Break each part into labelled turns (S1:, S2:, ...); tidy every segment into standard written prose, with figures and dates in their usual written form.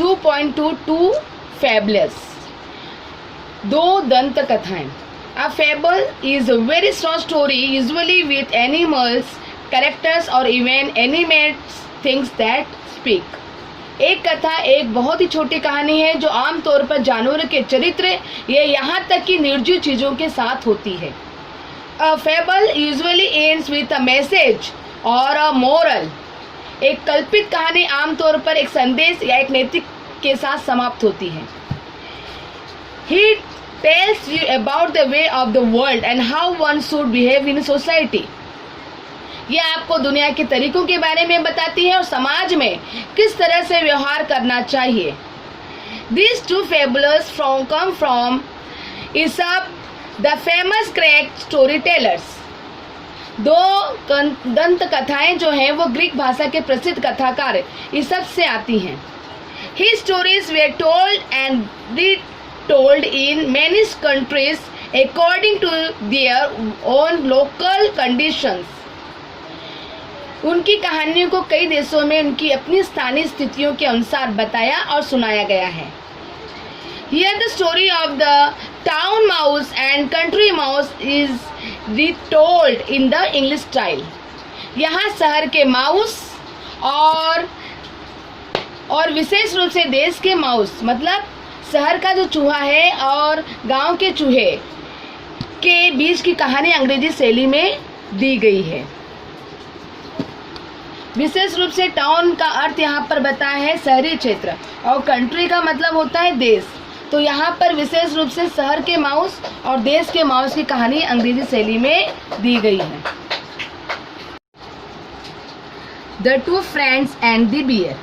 S1: 2.22 Fabulous. दो दंत कथाएं. A fable is a very short story, usually with animals, characters or even animate things that speak. एक कथा एक बहुत ही छोटी कहानी है जो आमतौर पर जानवरों के चरित्र या यहाँ तक कि निर्जीव चीज़ों के साथ होती है. A fable usually ends with a message or a moral. एक कल्पित कहानी आमतौर पर एक संदेश या एक नैतिक के साथ समाप्त होती है. He tells you about the way of the world and how one should behave in society. यह आपको दुनिया के तरीकों के बारे में बताती है और समाज में किस तरह से व्यवहार करना चाहिए. These two fables come from Aesop, the famous Greek storytellers. दो दंत कथाएं जो हैं वो ग्रीक भाषा के प्रसिद्ध कथाकार ईसप से आती हैं. His stories were told and retold in many countries according to their own local conditions. उनकी कहानियों को कई देशों में उनकी अपनी स्थानीय स्थितियों के अनुसार बताया और सुनाया गया है. Here the story of the town mouse and country mouse is retold in the English style. यहाँ शहर के माउस और विशेष रूप से देश के माउस मतलब शहर का जो चूहा है और गांव के चूहे के बीच की कहानी अंग्रेजी शैली में दी गई है. विशेष रूप से टाउन का अर्थ यहाँ पर बताया है शहरी क्षेत्र और कंट्री का मतलब होता है देश. तो यहाँ पर विशेष रूप से शहर के माउस और देश के माउस की कहानी अंग्रेजी शैली में दी गई है. The two friends and the bear.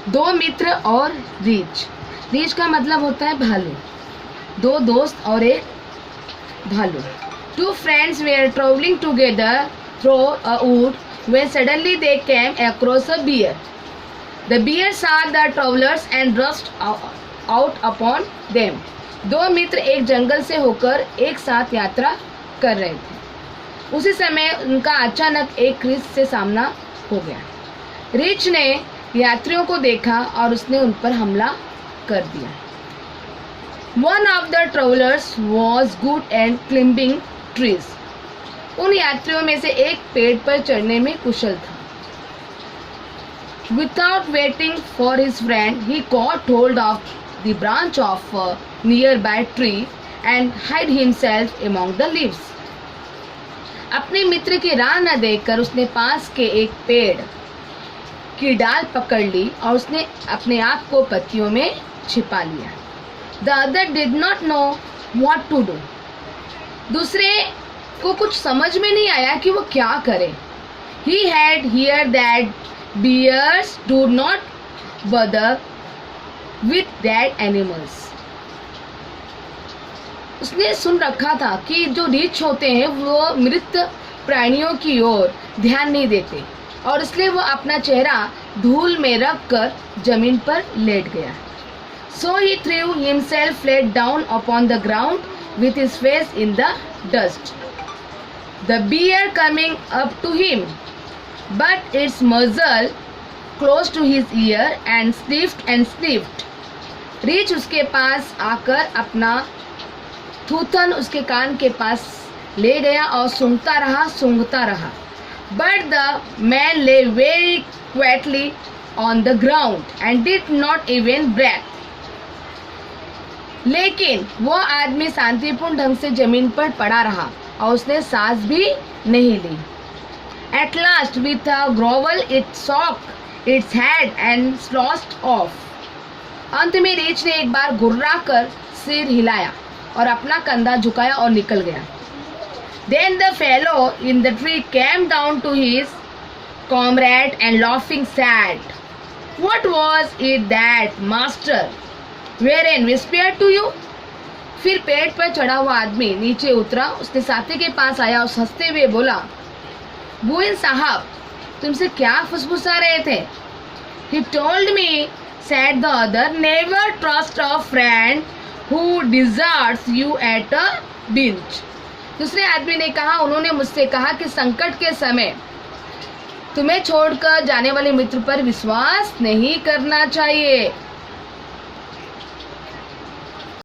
S1: दो मित्र और रीछ. रीछ का मतलब होता है भालू. दो दोस्त और एक भालू. Two friends were travelling together through a wood when suddenly they came across a bear. The bear saw the travelers and rushed out upon them. दो मित्र एक जंगल से होकर एक साथ यात्रा कर रहे थे. उसी समय उनका अचानक एक रीछ से सामना हो गया. रीछ ने यात्रियों को देखा और उसने उन पर हमला कर दिया. One of the travelers was good at climbing trees. उन यात्रियों में से एक पेड़ पर चढ़ने में कुशल था. Without waiting for his friend, he caught hold of the branch of a nearby tree and hid himself among the leaves. अपने मित्र की राह न देखकर उसने पास के एक पेड़ की डाल पकड़ ली और उसने अपने आप को पत्तियों में छिपा लिया. The other did not know what to do. दूसरे को कुछ समझ में नहीं आया कि वो क्या करे. He had heard that bears do not bother with dead animals. उसने सुन रखा था कि जो रीछ होते हैं वो मृत प्राणियों की ओर ध्यान नहीं देते और इसलिए वो अपना चेहरा धूल में रख कर जमीन पर लेट गया. So he threw himself flat down upon the ground with his face in the dust. The bear coming up to him, but its muzzle close to his ear and sniffed. रीछ उसके पास आकर अपना थूथन उसके कान के पास ले गया और सूंघता रहा. But the man lay very quietly on the ground and did not even breathe. लेकिन वो आदमी शांतिपूर्ण ढंग से जमीन पर पड़ा रहा और उसने सांस भी नहीं ली. At last, with a grovel, it shook its head and slouched off. अंत में रीछ ने एक बार घुर्राकर सिर हिलाया और अपना कंधा झुकाया और निकल गया. Then the fellow in the tree came down to his comrade and laughing said, "What was it that master wherein whispered to you?" फिर पेड़ पर चढ़ा हुआ आदमी नीचे उतरा. उसने साथी के पास आया और हंसते हुए बोला, "बुइन साहब, तुमसे क्या फुसफुसा रहे थे?" He told me, said the other, "Never trust a friend who deserts you at a pinch." दूसरे आदमी ने कहा, उन्होंने मुझसे कहा कि संकट के समय तुम्हें छोड़कर जाने वाले मित्र पर विश्वास नहीं करना चाहिए.